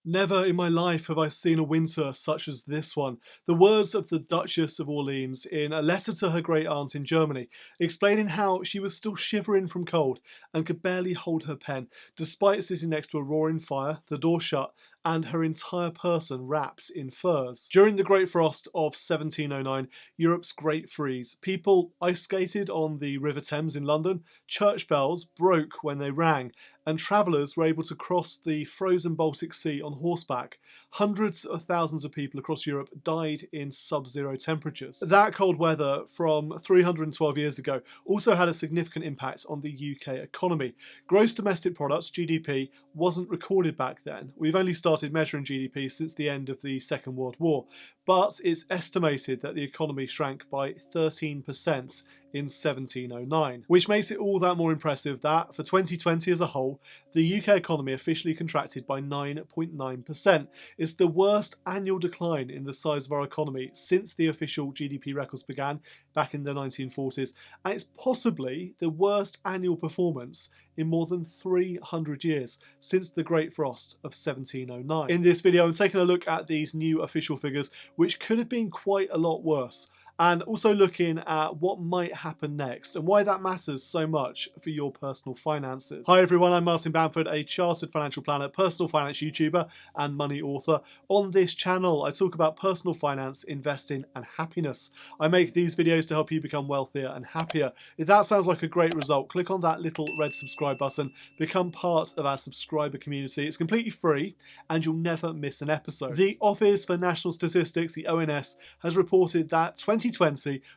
Never in my life have I seen a winter such as this one. The words of the Duchess of Orleans in a letter to her great aunt in Germany, explaining how she was still shivering from cold and could barely hold her pen, despite sitting next to a roaring fire, the door shut, and her entire person wrapped in furs. During the Great Frost of 1709, Europe's Great Freeze, people ice skated on the River Thames in London, church bells broke when they rang, and travellers were able to cross the frozen Baltic Sea on horseback. Hundreds of thousands of people across Europe died in sub-zero temperatures. That cold weather from 312 years ago also had a significant impact on the UK economy. Gross domestic products, GDP, wasn't recorded back then. We've only started measuring GDP since the end of the Second World War, but it's estimated that the economy shrank by 13% in 1709, which makes it all that more impressive that, for 2020 as a whole, the UK economy officially contracted by 9.9%. It's the worst annual decline in the size of our economy since the official GDP records began back in the 1940s, and it's possibly the worst annual performance in more than 300 years since the Great Frost of 1709. In this video, I'm taking a look at these new official figures, which could have been quite a lot worse, and also looking at what might happen next and why that matters so much for your personal finances. Hi everyone, I'm Martin Bamford, a chartered financial planner, personal finance YouTuber and money author. On this channel, I talk about personal finance, investing and happiness. I make these videos to help you become wealthier and happier. If that sounds like a great result, click on that little red subscribe button, become part of our subscriber community. It's completely free and you'll never miss an episode. The Office for National Statistics, the ONS, has reported that 2020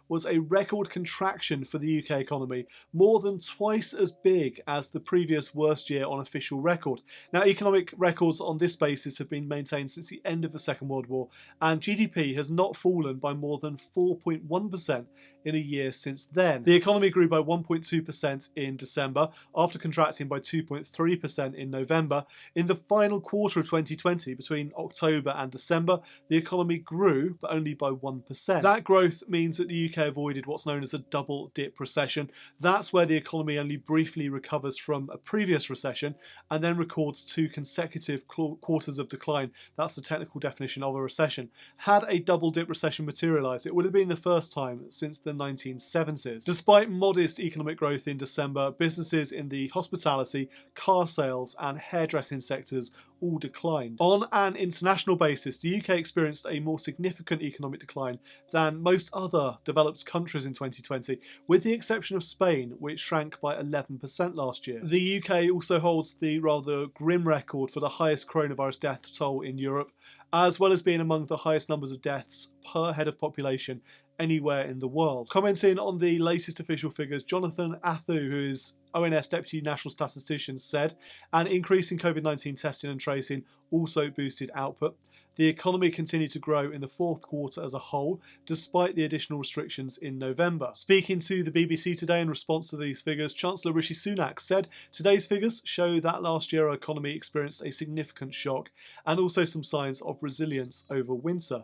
was a record contraction for the UK economy, more than twice as big as the previous worst year on official record. Now, economic records on this basis have been maintained since the end of the Second World War, and GDP has not fallen by more than 4.1% in a year since then. The economy grew by 1.2% in December, after contracting by 2.3% in November. In the final quarter of 2020, between October and December, the economy grew, but only by 1%. That growth means that the UK avoided what's known as a double dip recession. That's where the economy only briefly recovers from a previous recession and then records two consecutive quarters of decline. That's the technical definition of a recession. Had a double dip recession materialised, it would have been the first time since the 1970s. Despite modest economic growth in December, businesses in the hospitality, car sales and hairdressing sectors all declined. On an international basis, the UK experienced a more significant economic decline than most other developed countries in 2020, with the exception of Spain, which shrank by 11% last year. The UK also holds the rather grim record for the highest coronavirus death toll in Europe, as well as being among the highest numbers of deaths per head of population anywhere in the world. Commenting on the latest official figures, Jonathan Athu, who is ONS Deputy National Statistician, said an increase in COVID-19 testing and tracing also boosted output. The economy continued to grow in the fourth quarter as a whole, despite the additional restrictions in November. Speaking to the BBC Today in response to these figures, Chancellor Rishi Sunak said, "Today's figures show that last year our economy experienced a significant shock and also some signs of resilience over winter."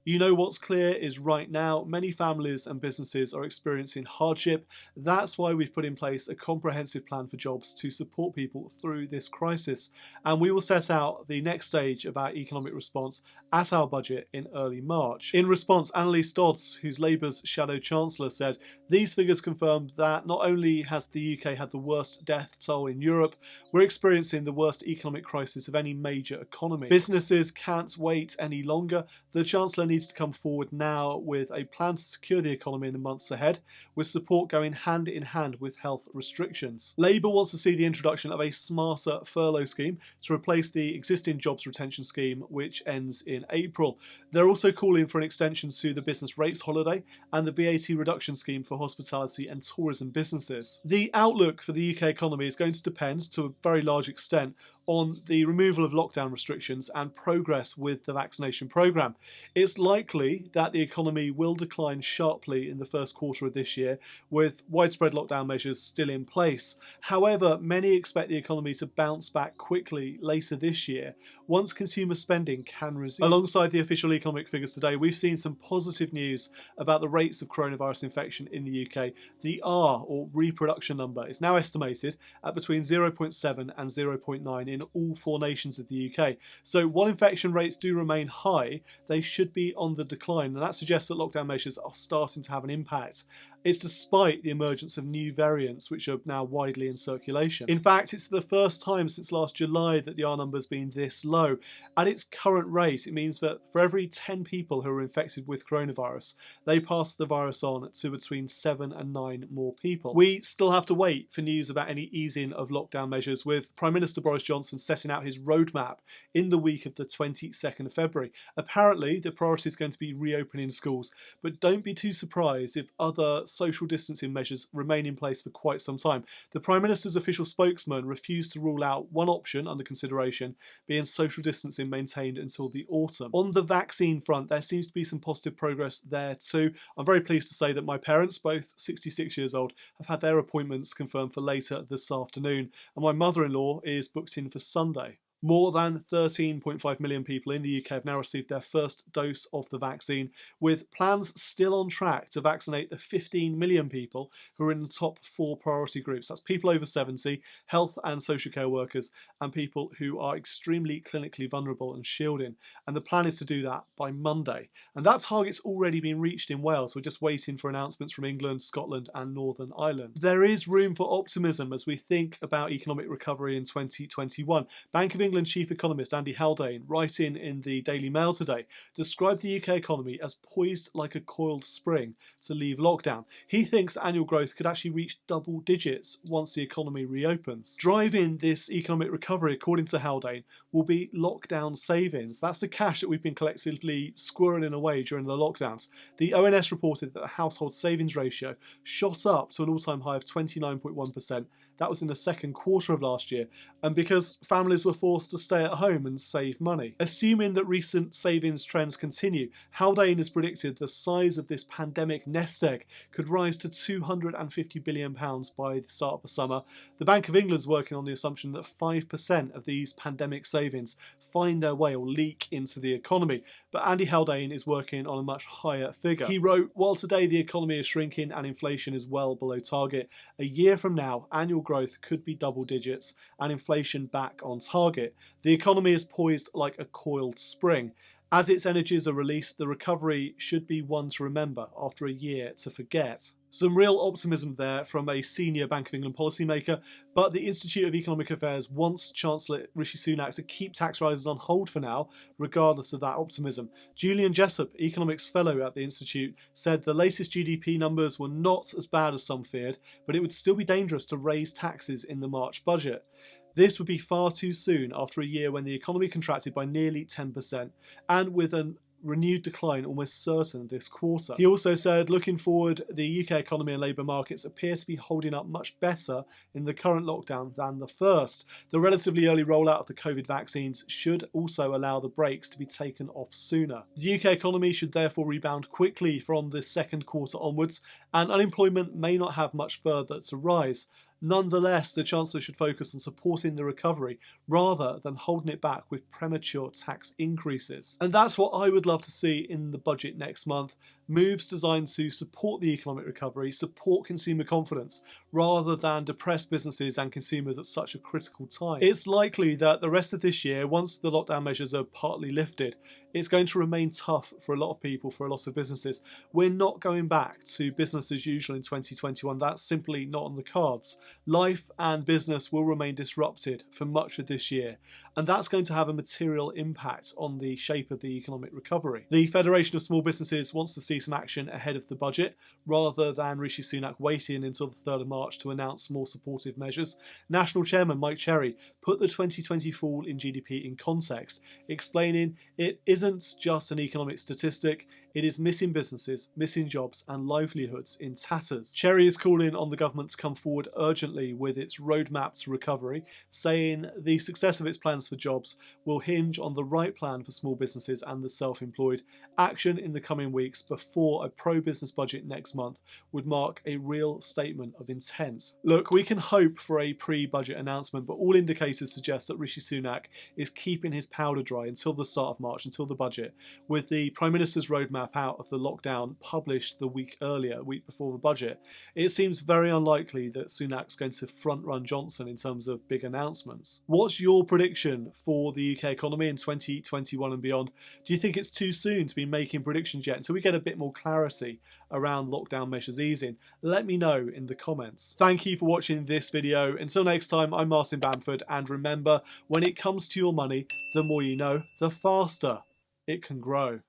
You know what's clear is right now, many families and businesses are experiencing hardship. That's why we've put in place a comprehensive plan for jobs to support people through this crisis. And we will set out the next stage of our economic response at our budget in early March. In response, Annalise Dodds, who's Labour's shadow chancellor, said, "These figures confirmed that not only has the UK had the worst death toll in Europe, we're experiencing the worst economic crisis of any major economy. Businesses can't wait any longer. The Chancellor needs to come forward now with a plan to secure the economy in the months ahead, with support going hand in hand with health restrictions." Labour wants to see the introduction of a smarter furlough scheme to replace the existing jobs retention scheme, which ends in April. They're also calling for an extension to the business rates holiday and the VAT reduction scheme for hospitality and tourism businesses. The outlook for the UK economy is going to depend, to a very large extent, on the removal of lockdown restrictions and progress with the vaccination programme. It's likely that the economy will decline sharply in the first quarter of this year, with widespread lockdown measures still in place. However, many expect the economy to bounce back quickly later this year, once consumer spending can resume. Alongside the official economic figures today, we've seen some positive news about the rates of coronavirus infection in the UK. The R, or reproduction number, is now estimated at between 0.7 and 0.9 in all 4 nations of the UK. So while infection rates do remain high, they should be on the decline, and that suggests that lockdown measures are starting to have an impact. It's despite the emergence of new variants, which are now widely in circulation. In fact, it's the first time since last July that the R number's been this low. At its current rate, it means that for every 10 people who are infected with coronavirus, they pass the virus on to between 7 and 9 more people. We still have to wait for news about any easing of lockdown measures, with Prime Minister Boris Johnson setting out his roadmap in the week of the 22nd of February. Apparently, the priority is going to be reopening schools, but don't be too surprised if other social distancing measures remain in place for quite some time. The Prime Minister's official spokesman refused to rule out one option under consideration, being social distancing maintained until the autumn. On the vaccine front, there seems to be some positive progress there too. I'm very pleased to say that my parents, both 66 years old, have had their appointments confirmed for later this afternoon, and my mother-in-law is booked in for Sunday. More than 13.5 million people in the UK have now received their first dose of the vaccine, with plans still on track to vaccinate the 15 million people who are in the top 4 priority groups. That's people over 70, health and social care workers, and people who are extremely clinically vulnerable and shielding. And the plan is to do that by Monday. And that target's already been reached in Wales. We're just waiting for announcements from England, Scotland, and Northern Ireland. There is room for optimism as we think about economic recovery in 2021. Bank of England chief economist Andy Haldane, writing in the Daily Mail today, described the UK economy as poised like a coiled spring to leave lockdown. He thinks annual growth could actually reach double digits once the economy reopens. Driving this economic recovery, according to Haldane, will be lockdown savings. That's the cash that we've been collectively squirreling away during the lockdowns. The ONS reported that the household savings ratio shot up to an all-time high of 29.1%. That was in the second quarter of last year, and because families were forced to stay at home and save money. Assuming that recent savings trends continue, Haldane has predicted the size of this pandemic nest egg could rise to £250 billion by the start of the summer. The Bank of England's working on the assumption that 5% of these pandemic savings find their way or leak into the economy, but Andy Haldane is working on a much higher figure. He wrote, "While today the economy is shrinking and inflation is well below target, a year from now annual growth could be double digits and inflation back on target. The economy is poised like a coiled spring. As its energies are released, the recovery should be one to remember after a year to forget." Some real optimism there from a senior Bank of England policymaker, but the Institute of Economic Affairs wants Chancellor Rishi Sunak to keep tax rises on hold for now, regardless of that optimism. Julian Jessup, economics fellow at the Institute, said the latest GDP numbers were not as bad as some feared, but it would still be dangerous to raise taxes in the March budget. This would be far too soon after a year when the economy contracted by nearly 10%, and with an renewed decline almost certain this quarter. He also said, looking forward, the UK economy and labour markets appear to be holding up much better in the current lockdown than the first. The relatively early rollout of the COVID vaccines should also allow the brakes to be taken off sooner. The UK economy should therefore rebound quickly from the second quarter onwards, and unemployment may not have much further to rise. Nonetheless, the Chancellor should focus on supporting the recovery rather than holding it back with premature tax increases. And that's what I would love to see in the budget next month. Moves designed to support the economic recovery, support consumer confidence, rather than depress businesses and consumers at such a critical time. It's likely that the rest of this year, once the lockdown measures are partly lifted, it's going to remain tough for a lot of people, for a lot of businesses. We're not going back to business as usual in 2021. That's simply not on the cards. Life and business will remain disrupted for much of this year, and that's going to have a material impact on the shape of the economic recovery. The Federation of Small Businesses wants to see some action ahead of the budget, rather than Rishi Sunak waiting until the 3rd of March to announce more supportive measures. National Chairman Mike Cherry put the 2020 fall in GDP in context, explaining it isn't just an economic statistic, it is missing businesses, missing jobs and livelihoods in tatters. Cherry is calling on the government to come forward urgently with its roadmap to recovery, saying the success of its plans for jobs will hinge on the right plan for small businesses and the self-employed. Action in the coming weeks before a pro-business budget next month would mark a real statement of intent. Look, we can hope for a pre-budget announcement, but all indicators suggest that Rishi Sunak is keeping his powder dry until the start of March, until the budget, with the Prime Minister's roadmap roadmap out of the lockdown published the week earlier, week before the budget, it seems very unlikely that Sunak's going to front-run Johnson in terms of big announcements. What's your prediction for the UK economy in 2021 and beyond? Do you think it's too soon to be making predictions yet until we get a bit more clarity around lockdown measures easing? Let me know in the comments. Thank you for watching this video. Until next time, I'm Martin Bamford, and remember, when it comes to your money, the more you know, the faster it can grow.